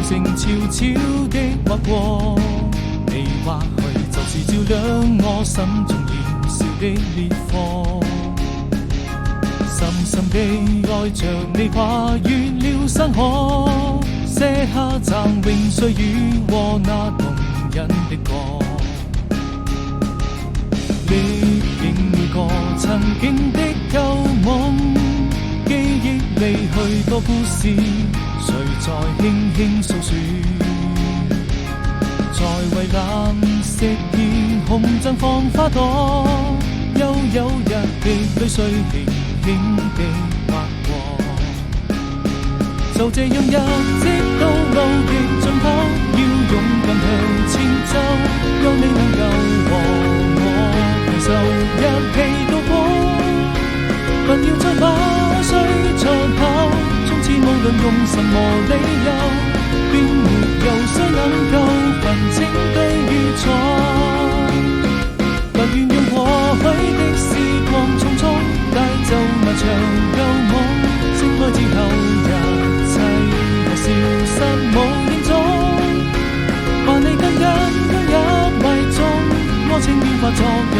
情悄悄的劃過，你或許就是照亮我心中燃燒的烈火。深深地愛着你，跨越了山河，寫下嶄榮歲月和那動人的歌。歷經每個曾經的舊夢，記憶裡許多故事，誰在輕輕訴說？在蔚藍色天空綻放花朵，悠悠日的淚水輕輕地劃過。就這樣一直到路的盡頭，要勇敢向前走，有你能夠和我攜手一起度過。不要再把誰長跑，從此無論用什麼理由，便沒有誰能夠分清對與錯。不願用過去的時光匆匆帶走那場舊夢，醒來之後一切都消失無影蹤，把你緊緊擁入懷中，我情願化作人